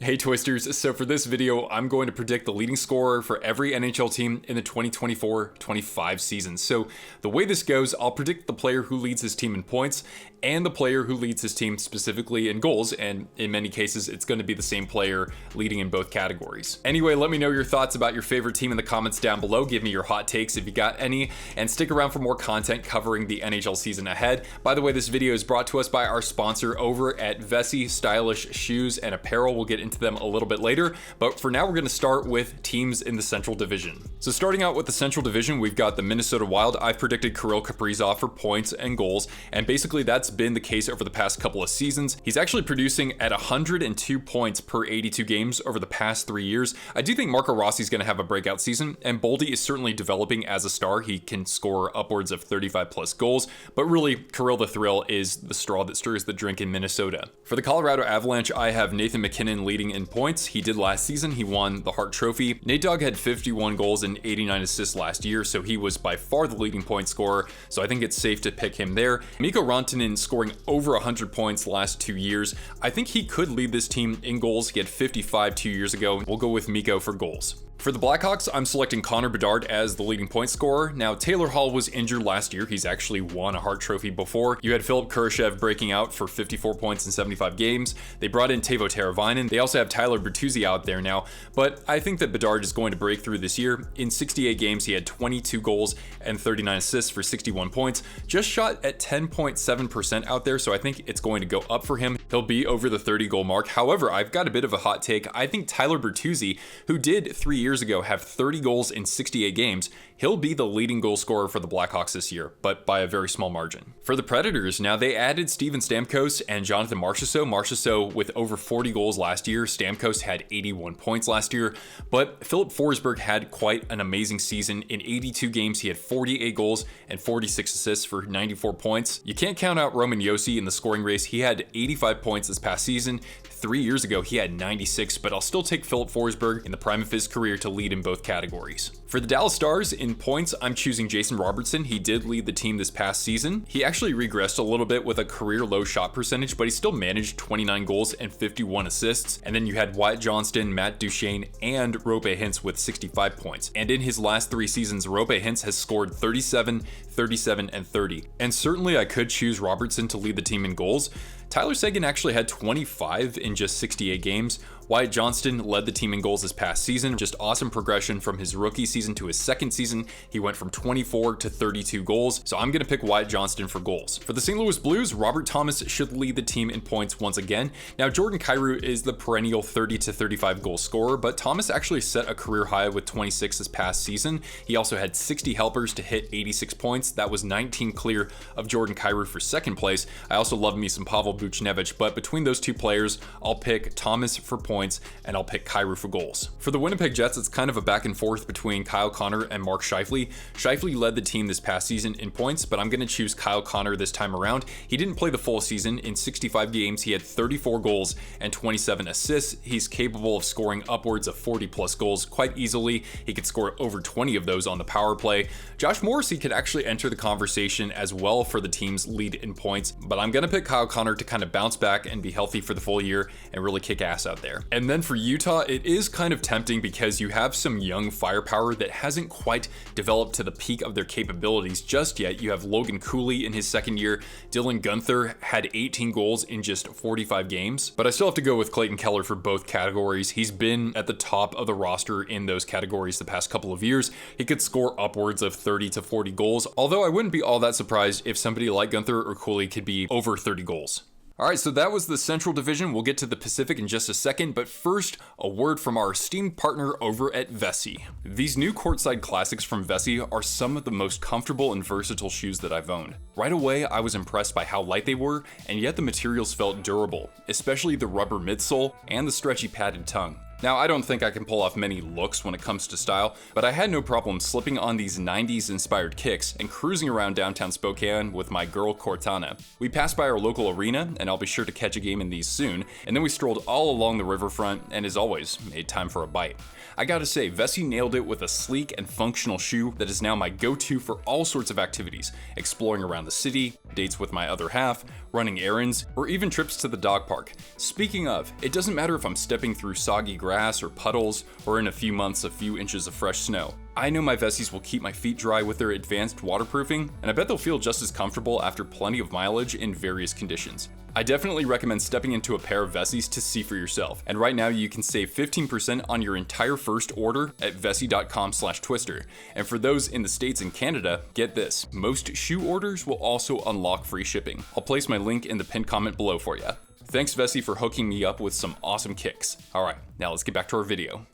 Hey Twisters, so for this video, I'm going to predict the leading scorer for every NHL team in the 2024-25 season. So the way this goes, I'll predict the player who leads his team in points and the player who leads his team specifically in goals, and in many cases, it's going to be the same player leading in both categories. Anyway, let me know your thoughts about your favorite team in the comments down below. Give me your hot takes if you got any, and stick around for more content covering the NHL season ahead. By the way, this video is brought to us by our sponsor over at Vessi Stylish Shoes and Apparel. We'll get into them a little bit later, but for now we're going to start with teams in the Central Division. So starting out with the Central Division, we've got the Minnesota Wild. I've predicted Kirill Kaprizov for points and goals, and basically that's been the case over the past couple of seasons. He's actually producing at 102 points per 82 games over the past 3 years. I do think Marco Rossi's going to have a breakout season, and Boldy is certainly developing as a star. He can score upwards of 35 plus goals, but really Kirill the Thrill is the straw that stirs the drink in Minnesota. For the Colorado Avalanche, I have Nathan MacKinnon leading in points. He did last season. He won the Hart Trophy. Nate Dogg had 51 goals and 89 assists last year, so he was by far the leading point scorer, so I think it's safe to pick him there. Mikko Rantanen scoring over 100 points last 2 years. I think he could lead this team in goals. He had 55 2 years ago. We'll go with Mikko for goals. For the Blackhawks, I'm selecting Connor Bedard as the leading point scorer. Now, Taylor Hall was injured last year. He's actually won a Hart Trophy before. You had Philip Kurashev breaking out for 54 points in 75 games. They brought in Teuvo Teravainen. They also have Tyler Bertuzzi out there now, but I think that Bedard is going to break through this year. In 68 games, he had 22 goals and 39 assists for 61 points. Just shot at 10.7% out there, so I think it's going to go up for him. He'll be over the 30 goal mark. However, I've got a bit of a hot take. I think Tyler Bertuzzi, who did 3 years ago have 30 goals in 68 games, he'll be the leading goal scorer for the Blackhawks this year, but by a very small margin. For the Predators, now they added Steven Stamkos and Jonathan Marchessault. Marchessault with over 40 goals last year. Stamkos had 81 points last year, but Philip Forsberg had quite an amazing season. In 82 games, he had 48 goals and 46 assists for 94 points. You can't count out Roman Josi in the scoring race. He had 85 points this past season. 3 years ago, he had 96, but I'll still take Philip Forsberg in the prime of his career to lead in both categories. For the Dallas Stars, in points, I'm choosing Jason Robertson. He did lead the team this past season. He actually regressed a little bit with a career low shot percentage, but he still managed 29 goals and 51 assists. And then you had Wyatt Johnston, Matt Duchene, and Roope Hintz with 65 points. And in his last 3 seasons, Roope Hintz has scored 37, 37, and 30. And certainly I could choose Robertson to lead the team in goals. Tyler Seguin actually had 25 in just 68 games. Wyatt Johnston led the team in goals this past season. Just awesome progression from his rookie season to his second season. He went from 24 to 32 goals. So I'm going to pick Wyatt Johnston for goals. For the St. Louis Blues, Robert Thomas should lead the team in points once again. Now, Jordan Kyrou is the perennial 30 to 35 goal scorer, but Thomas actually set a career high with 26 this past season. He also had 60 helpers to hit 86 points. That was 19 clear of Jordan Kyrou for second place. I also love me some Pavel Buchnevich, but between those two players, I'll pick Thomas for points and I'll pick Kyrou for goals. For the Winnipeg Jets, it's kind of a back and forth between Kyle Connor and Mark Scheifele. Scheifele led the team this past season in points, but I'm going to choose Kyle Connor this time around. He didn't play the full season. In 65 games, he had 34 goals and 27 assists. He's capable of scoring upwards of 40 plus goals quite easily. He could score over 20 of those on the power play. Josh Morrissey could actually enter the conversation as well for the team's lead in points, but I'm going to pick Kyle Connor to kind of bounce back and be healthy for the full year and really kick ass out there. And then for Utah, it is kind of tempting because you have some young firepower that hasn't quite developed to the peak of their capabilities just yet. You have Logan Cooley in his second year. Dylan Guenther had 18 goals in just 45 games, but I still have to go with Clayton Keller for both categories. He's been at the top of the roster in those categories the past couple of years. He could score upwards of 30 to 40 goals, although I wouldn't be all that surprised if somebody like Guenther or Cooley could be over 30 goals. All right, so that was the Central Division. We'll get to the Pacific in just a second, but first, a word from our esteemed partner over at Vessi. These new courtside classics from Vessi are some of the most comfortable and versatile shoes that I've owned. Right away, I was impressed by how light they were, and yet the materials felt durable, especially the rubber midsole and the stretchy padded tongue. Now, I don't think I can pull off many looks when it comes to style, but I had no problem slipping on these 90s inspired kicks and cruising around downtown Spokane with my girl Cortana. We passed by our local arena, and I'll be sure to catch a game in these soon, and then we strolled all along the riverfront and, as always, made time for a bite. I gotta say, Vessi nailed it with a sleek and functional shoe that is now my go-to for all sorts of activities, exploring around the city, dates with my other half, running errands, or even trips to the dog park. Speaking of, it doesn't matter if I'm stepping through soggy grass or puddles, or in a few months a few inches of fresh snow. I know my Vessis will keep my feet dry with their advanced waterproofing, and I bet they'll feel just as comfortable after plenty of mileage in various conditions. I definitely recommend stepping into a pair of Vessis to see for yourself, and right now you can save 15% on your entire first order at vessi.com/twister. And for those in the States and Canada, get this, most shoe orders will also unlock free shipping. I'll place my link in the pinned comment below for you. Thanks Vessi for hooking me up with some awesome kicks. Alright, now let's get back to our video.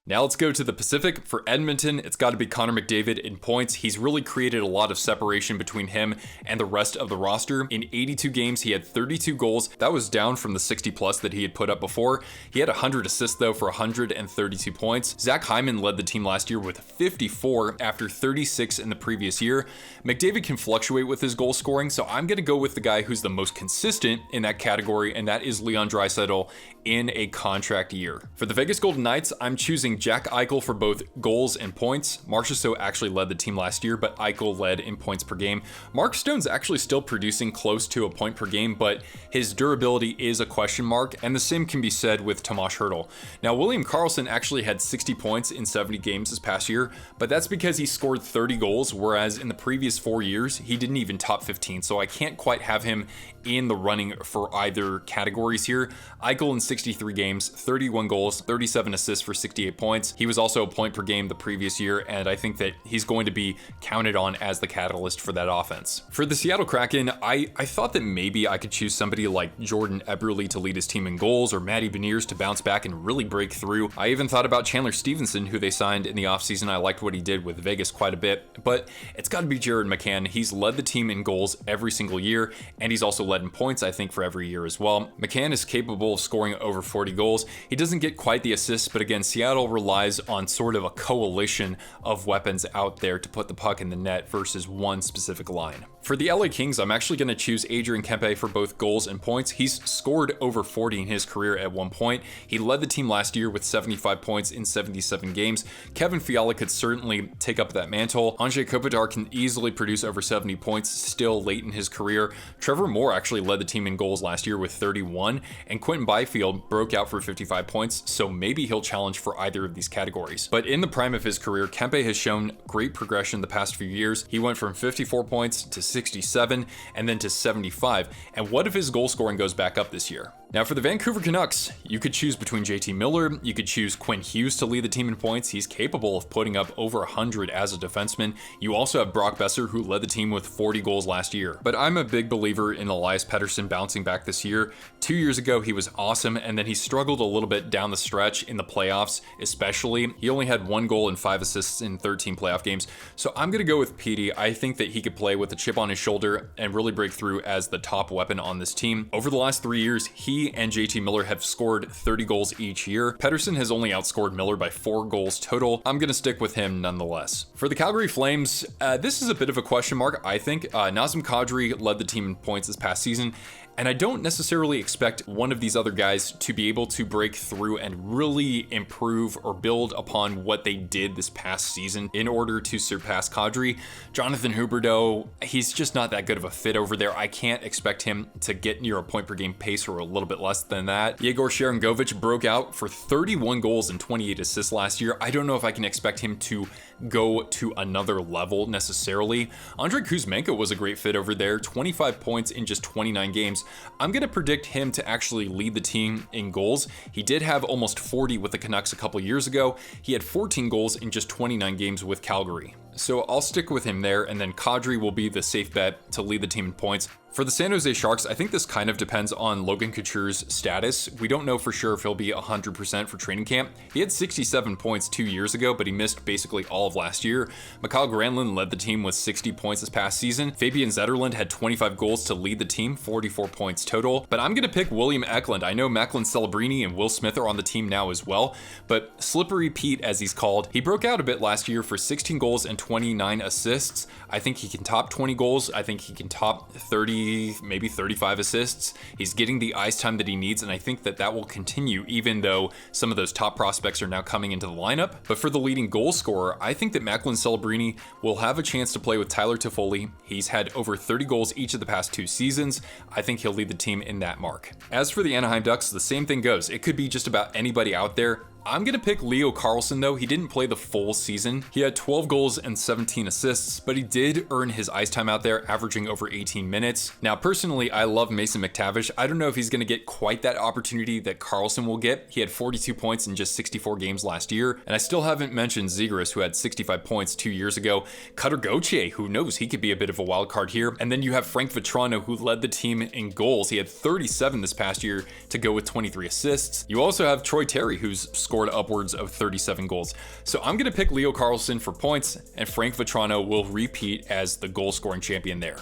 Now let's go to the Pacific. For Edmonton, it's got to be Connor McDavid in points. He's really created a lot of separation between him and the rest of the roster. In 82 games, he had 32 goals. That was down from the 60 plus that he had put up before. He had 100 assists though for 132 points. Zach Hyman led the team last year with 54 after 36 in the previous year. McDavid can fluctuate with his goal scoring, so I'm going to go with the guy who's the most consistent in that category, and that is Leon Draisaitl in a contract year. For the Vegas Golden Knights, I'm choosing Jack Eichel for both goals and points. Marchessault actually led the team last year, but Eichel led in points per game. Mark Stone's actually still producing close to a point per game, but his durability is a question mark, and the same can be said with Tomas Hertl. Now, William Karlsson actually had 60 points in 70 games this past year, but that's because he scored 30 goals, whereas in the previous 4 years, he didn't even top 15, so I can't quite have him in the running for either categories here. Eichel in 63 games, 31 goals, 37 assists for 68 points. He was also a point per game the previous year, and I think that he's going to be counted on as the catalyst for that offense. For the Seattle Kraken, I thought that maybe I could choose somebody like Jordan Eberle to lead his team in goals, or Matty Beniers to bounce back and really break through. I even thought about Chandler Stevenson, who they signed in the offseason. I liked what he did with Vegas quite a bit, but it's got to be Jared McCann. He's led the team in goals every single year, and he's also led in points, I think, for every year as well. McCann is capable of scoring over 40 goals. He doesn't get quite the assists, but again, Seattle relies on sort of a coalition of weapons out there to put the puck in the net versus one specific line. For the LA Kings, I'm actually going to choose Adrian Kempe for both goals and points. He's scored over 40 in his career at one point. He led the team last year with 75 points in 77 games. Kevin Fiala could certainly take up that mantle. Anze Kopitar can easily produce over 70 points still late in his career. Trevor Moore actually led the team in goals last year with 31, and Quentin Byfield broke out for 55 points, so maybe he'll challenge for either of these categories. But in the prime of his career, Kempe has shown great progression the past few years. He went from 54 points to 67 and then to 75. And what if his goal scoring goes back up this year? Now for the Vancouver Canucks, you could choose between JT Miller, you could choose Quinn Hughes to lead the team in points. He's capable of putting up over 100 as a defenseman. You also have Brock Besser, who led the team with 40 goals last year. But I'm a big believer in Elias Pettersson bouncing back this year. 2 years ago, he was awesome, and then he struggled a little bit down the stretch in the playoffs, especially. He only had 1 goal and 5 assists in 13 playoff games. So I'm going to go with Petey. I think that he could play with a chip on his shoulder and really break through as the top weapon on this team. Over the last 3 years, he and JT Miller have scored 30 goals each year. Pettersson has only outscored Miller by 4 goals total. I'm going to stick with him nonetheless. For the Calgary Flames, this is a bit of a question mark, I think. Nazem Kadri led the team in points this past season, and I don't necessarily expect one of these other guys to be able to break through and really improve or build upon what they did this past season in order to surpass Kadri. Jonathan Huberdeau, he's just not that good of a fit over there. I can't expect him to get near a point per game pace or a little bit less than that. Yegor Sharangovich broke out for 31 goals and 28 assists last year. I don't know if I can expect him to go to another level necessarily. Andrei Kuzmenko was a great fit over there, 25 points in just 29 games. I'm going to predict him to actually lead the team in goals. He did have almost 40 with the Canucks a couple years ago. He had 14 goals in just 29 games with Calgary. So I'll stick with him there, and then Kadri will be the safe bet to lead the team in points. For the San Jose Sharks, I think this kind of depends on Logan Couture's status. We don't know for sure if he'll be 100% for training camp. He had 67 points 2 years ago, but he missed basically all of last year. Mikael Granlund led the team with 60 points this past season. Fabian Zetterlund had 25 goals to lead the team, 44 points total. But I'm going to pick William Eklund. I know Macklin Celebrini and Will Smith are on the team now as well, but Slippery Pete, as he's called, he broke out a bit last year for 16 goals and 29 assists. I think he can top 20 goals. I think he can top 30, maybe 35 assists. He's getting the ice time that he needs, and I think that that will continue even though some of those top prospects are now coming into the lineup. But for the leading goal scorer, I think that Macklin Celebrini will have a chance to play with Tyler Toffoli. He's had over 30 goals each of the past 2 seasons. I think he'll lead the team in that mark. As for the Anaheim Ducks, the same thing goes. It could be just about anybody out there. I'm going to pick Leo Carlsson though. He didn't play the full season. He had 12 goals and 17 assists, but he did earn his ice time out there, averaging over 18 minutes. Now, personally, I love Mason McTavish. I don't know if he's going to get quite that opportunity that Carlsson will get. He had 42 points in just 64 games last year. And I still haven't mentioned Zegras, who had 65 points 2 years ago. Cutter Gauthier, who knows, he could be a bit of a wild card here. And then you have Frank Vatrano, who led the team in goals. He had 37 this past year to go with 23 assists. You also have Troy Terry, who's scored upwards of 37 goals. So I'm going to pick Leo Carlsson for points, and Frank Vatrano will repeat as the goal scoring champion there.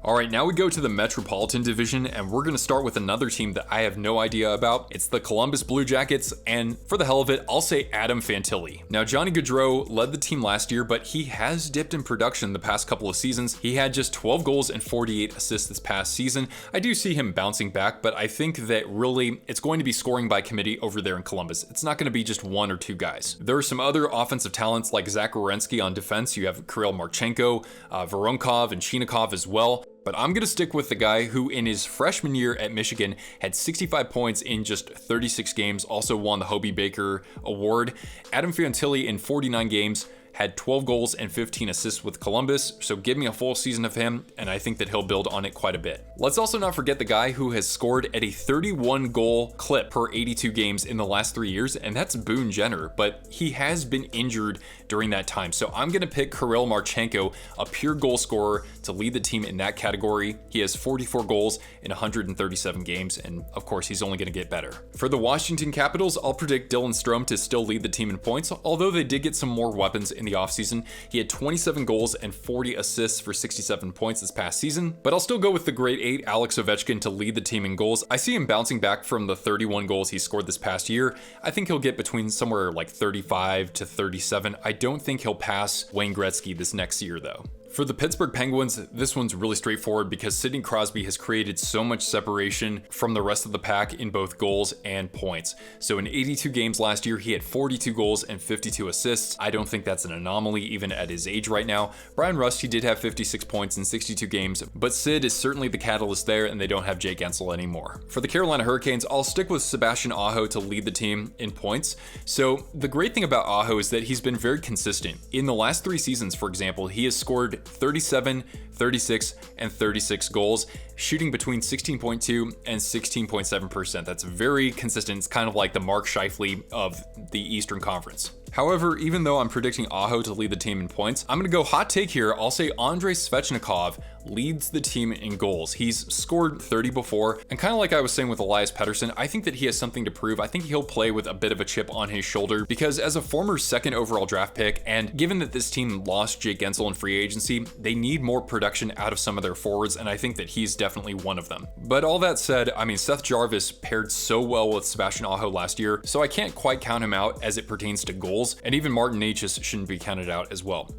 All right, now we go to the Metropolitan Division, and we're going to start with another team that I have no idea about. It's the Columbus Blue Jackets, and for the hell of it, I'll say Adam Fantilli. Now, Johnny Gaudreau led the team last year, but he has dipped in production the past couple of seasons. He had just 12 goals and 48 assists this past season. I do see him bouncing back, but I think that really it's going to be scoring by committee over there in Columbus. It's not going to be just 1 or 2 guys. There are some other offensive talents like Zach Werenski on defense. You have Kirill Marchenko, Voronkov, and Chinikov as well. But I'm going to stick with the guy who in his freshman year at Michigan had 65 points in just 36 games, also won the Hobey Baker Award. Adam Fantilli in 49 games had 12 goals and 15 assists with Columbus, so give me a full season of him, and I think that he'll build on it quite a bit. Let's also not forget the guy who has scored at a 31 goal clip per 82 games in the last 3 years, and that's Boone Jenner, but he has been injured during that time. So I'm going to pick Kirill Marchenko, a pure goal scorer, to lead the team in that category. He has 44 goals in 137 games, and of course, he's only going to get better. For the Washington Capitals, I'll predict Dylan Strome to still lead the team in points, although they did get some more weapons in the offseason. He had 27 goals and 40 assists for 67 points this past season, but I'll still go with the grade 8 Alex Ovechkin to lead the team in goals. I see him bouncing back from the 31 goals he scored this past year. I think he'll get between somewhere like 35 to 37. I don't think he'll pass Wayne Gretzky this next year though. For the Pittsburgh Penguins, this one's really straightforward because Sidney Crosby has created so much separation from the rest of the pack in both goals and points. So in 82 games last year, he had 42 goals and 52 assists. I don't think that's an anomaly even at his age right now. Brian Rust, he did have 56 points in 62 games, but Sid is certainly the catalyst there, and they don't have Jake Gensel anymore. For the Carolina Hurricanes, I'll stick with Sebastian Aho to lead the team in points. So the great thing about Aho is that he's been very consistent. In the last 3 seasons, for example, he has scored 37, 36, and 36 goals, shooting between 16.2 and 16.7%. That's very consistent. It's kind of like the Mark Scheifele of the Eastern Conference. However, even though I'm predicting Aho to lead the team in points, I'm going to go hot take here. I'll say Andrei Svechnikov leads the team in goals. He's scored 30 before, and kind of like I was saying with Elias Pettersson, I think that he has something to prove. I think he'll play with a bit of a chip on his shoulder because as a former 2nd overall draft pick, and given that this team lost Jake Gensel in free agency, they need more production out of some of their forwards, and I think that he's definitely one of them. But all that said, I mean, Seth Jarvis paired so well with Sebastian Aho last year, so I can't quite count him out as it pertains to goals, and even Martin Necas shouldn't be counted out as well.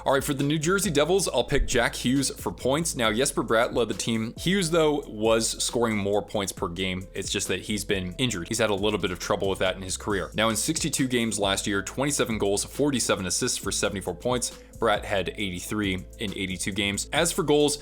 All right, for the New Jersey Devils, I'll pick Jack Hughes for points. Now, Jesper Bratt led the team. Hughes, though, was scoring more points per game. It's just that he's been injured. He's had a little bit of trouble with that in his career. Now, in 62 games last year, 27 goals, 47 assists for 74 points. Bratt had 83 in 82 games. As for goals,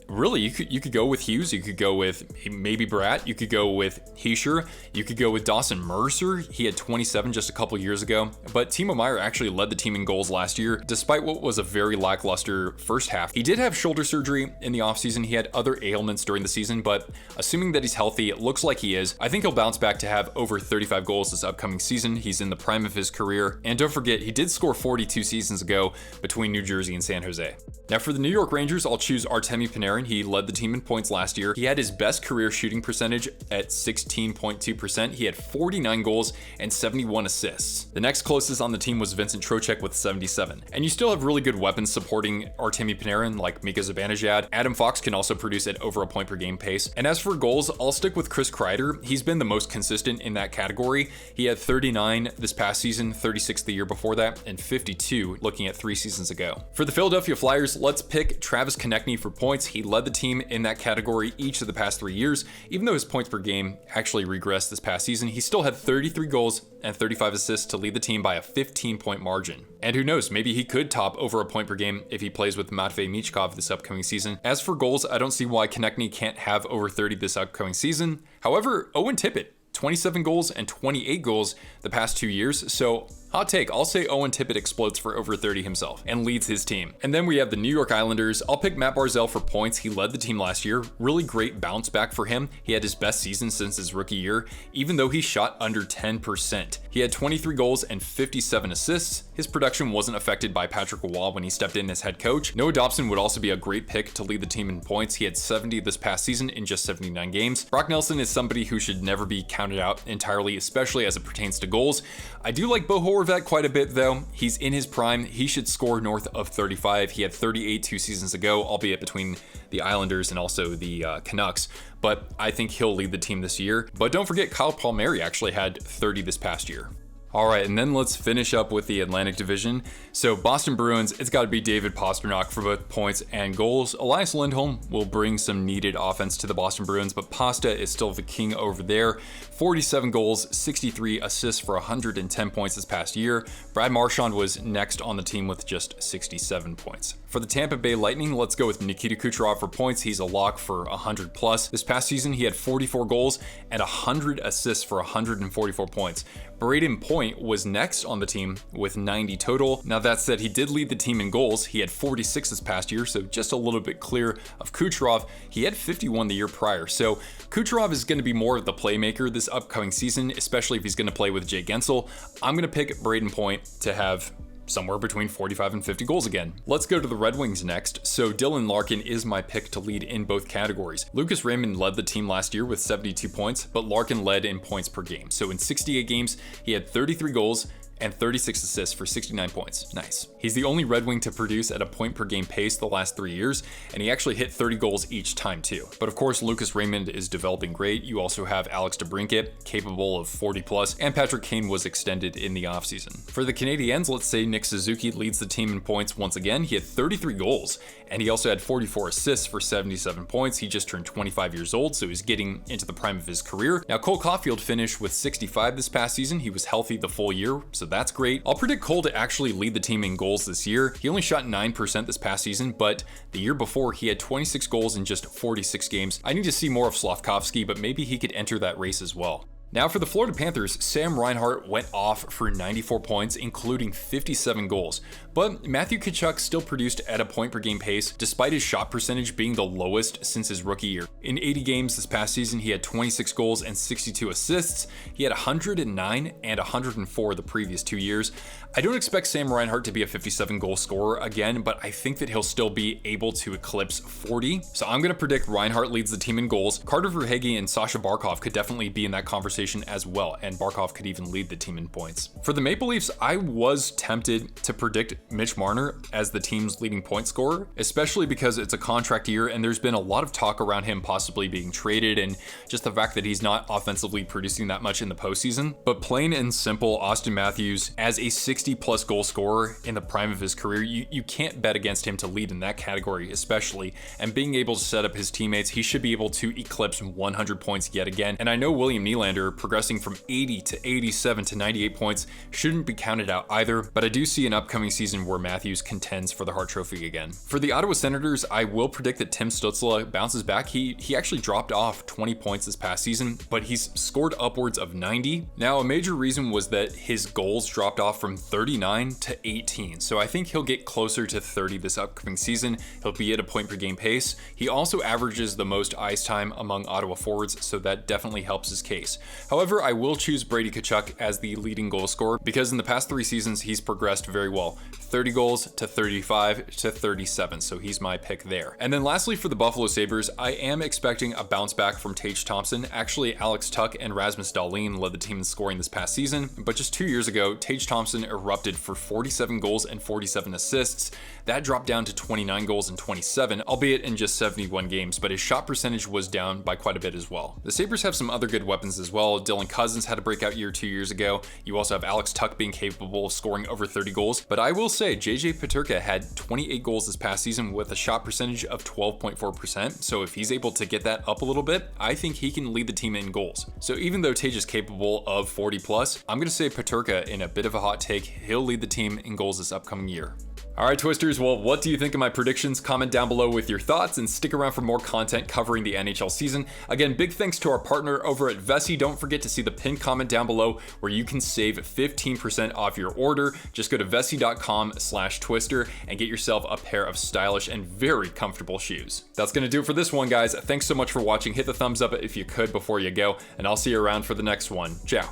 really, you could go with Hughes, you could go with maybe Bratt, you could go with Heischer, you could go with Dawson Mercer. He had 27 just a couple years ago, but Timo Meier actually led the team in goals last year, despite what was a very lackluster first half. He did have shoulder surgery in the offseason. He had other ailments during the season, but assuming that he's healthy, it looks like he is. I think he'll bounce back to have over 35 goals this upcoming season. He's in the prime of his career, and don't forget, he did score 42 seasons ago between New Jersey and San Jose. Now for the New York Rangers, I'll choose Artemi Panarin. He led the team in points last year. He had his best career shooting percentage at 16.2%. He had 49 goals and 71 assists. The next closest on the team was Vincent Trocheck with 77. And you still have really good weapons supporting Artemi Panarin like Mika Zibanejad. Adam Fox can also produce at over a point per game pace. And as for goals, I'll stick with Chris Kreider. He's been the most consistent in that category. He had 39 this past season, 36 the year before that, and 52 looking at 3 seasons ago. For the Philadelphia Flyers, let's pick Travis Konechny for points. He led the team in that category each of the past 3 years. Even though his points per game actually regressed this past season, he still had 33 goals and 35 assists to lead the team by a 15-point margin. And who knows, maybe he could top over a point per game if he plays with Matvei Michkov this upcoming season. As for goals, I don't see why Konechny can't have over 30 this upcoming season. However, Owen Tippett, 27 goals and 28 goals the past 2 years, so hot take, I'll say Owen Tippett explodes for over 30 himself and leads his team. And then we have the New York Islanders. I'll pick Matt Barzal for points. He led the team last year. Really great bounce back for him. He had his best season since his rookie year, even though he shot under 10%. He had 23 goals and 57 assists. His production wasn't affected by Patrick Roy when he stepped in as head coach. Noah Dobson would also be a great pick to lead the team in points. He had 70 this past season in just 79 games. Brock Nelson is somebody who should never be counted out entirely, especially as it pertains to goals. I do like Bo Horvat quite a bit though. He's in his prime. He should score north of 35. He had 38 2 seasons ago, albeit between the Islanders and also the Canucks. But I think he'll lead the team this year. But don't forget, Kyle Palmieri actually had 30 this past year. All right, and then let's finish up with the Atlantic Division. So Boston Bruins, it's got to be David Pastrnak for both points and goals. Elias Lindholm will bring some needed offense to the Boston Bruins, but Pasta is still the king over there. 47 goals, 63 assists for 110 points this past year. Brad Marchand was next on the team with just 67 points. For the Tampa Bay Lightning, let's go with Nikita Kucherov for points. He's a lock for 100 plus. This past season, he had 44 goals and 100 assists for 144 points. Braden Point was next on the team with 90 total. Now that said, he did lead the team in goals. He had 46 this past year, so just a little bit clear of Kucherov. He had 51 the year prior. So Kucherov is going to be more of the playmaker this upcoming season, especially if he's going to play with Jay Gensel. I'm going to pick Braden Point to have somewhere between 45 and 50 goals again. Let's go to the Red Wings next. So Dylan Larkin is my pick to lead in both categories. Lucas Raymond led the team last year with 72 points, but Larkin led in points per game. So in 68 games, he had 33 goals and 36 assists for 69 points. Nice. He's the only Red Wing to produce at a point per game pace the last 3 years, and he actually hit 30 goals each time too. But of course, Lucas Raymond is developing great. You also have Alex DeBrincat, capable of 40 plus, and Patrick Kane was extended in the offseason. For the Canadiens, let's say Nick Suzuki leads the team in points once again. He had 33 goals, and he also had 44 assists for 77 points. He just turned 25 years old, so he's getting into the prime of his career. Now, Cole Caulfield finished with 65 this past season. He was healthy the full year, so that's great. I'll predict Cole to actually lead the team in goals this year. He only shot 9% this past season, but the year before he had 26 goals in just 46 games. I need to see more of Slavkovsky, but maybe he could enter that race as well. Now for the Florida Panthers, Sam Reinhart went off for 94 points, including 57 goals. But Matthew Tkachuk still produced at a point per game pace, despite his shot percentage being the lowest since his rookie year. In 80 games this past season, he had 26 goals and 62 assists. He had 109 and 104 the previous 2 years. I don't expect Sam Reinhart to be a 57 goal scorer again, but I think that he'll still be able to eclipse 40. So I'm going to predict Reinhart leads the team in goals. Carter Verhaeghe and Sasha Barkov could definitely be in that conversation as well, and Barkov could even lead the team in points. For the Maple Leafs, I was tempted to predict Mitch Marner as the team's leading point scorer, especially because it's a contract year and there's been a lot of talk around him possibly being traded and just the fact that he's not offensively producing that much in the postseason. But plain and simple, Austin Matthews as a 60 plus goal scorer in the prime of his career, you can't bet against him to lead in that category, especially, and being able to set up his teammates, he should be able to eclipse 100 points yet again. And I know William Nylander Twister, progressing from 80 to 87 to 98 points shouldn't be counted out either, but I do see an upcoming season where Matthews contends for the Hart Trophy again. For the Ottawa Senators, I will predict that Tim Stützle bounces back. He actually dropped off 20 points this past season, but he's scored upwards of 90. Now, a major reason was that his goals dropped off from 39 to 18, so I think he'll get closer to 30 this upcoming season. He'll be at a point per game pace. He also averages the most ice time among Ottawa forwards, so that definitely helps his case. However, I will choose Brady Tkachuk as the leading goal scorer because in the past 3 seasons, he's progressed very well. 30 goals to 35 to 37, so he's my pick there. And then lastly, for the Buffalo Sabres, I am expecting a bounce back from Tage Thompson. Actually, Alex Tuch and Rasmus Dahlin led the team in scoring this past season, but just 2 years ago, Tage Thompson erupted for 47 goals and 47 assists. That dropped down to 29 goals and 27, albeit in just 71 games, but his shot percentage was down by quite a bit as well. The Sabres have some other good weapons as well. Dylan Cousins had a breakout year 2 years ago. You also have Alex Tuch being capable of scoring over 30 goals, but I will say JJ Peterka had 28 goals this past season with a shot percentage of 12.4%, so if he's able to get that up a little bit, I think he can lead the team in goals. So even though Tage is capable of 40 plus, I'm going to say Peterka in a bit of a hot take. He'll lead the team in goals this upcoming year. Alright Twisters, well, what do you think of my predictions? Comment down below with your thoughts and stick around for more content covering the NHL season. Again, big thanks to our partner over at Vessi. Don't forget to see the pinned comment down below where you can save 15% off your order. Just go to vessi.com/twister and get yourself a pair of stylish and very comfortable shoes. That's going to do it for this one, guys. Thanks so much for watching. Hit the thumbs up if you could before you go, and I'll see you around for the next one. Ciao.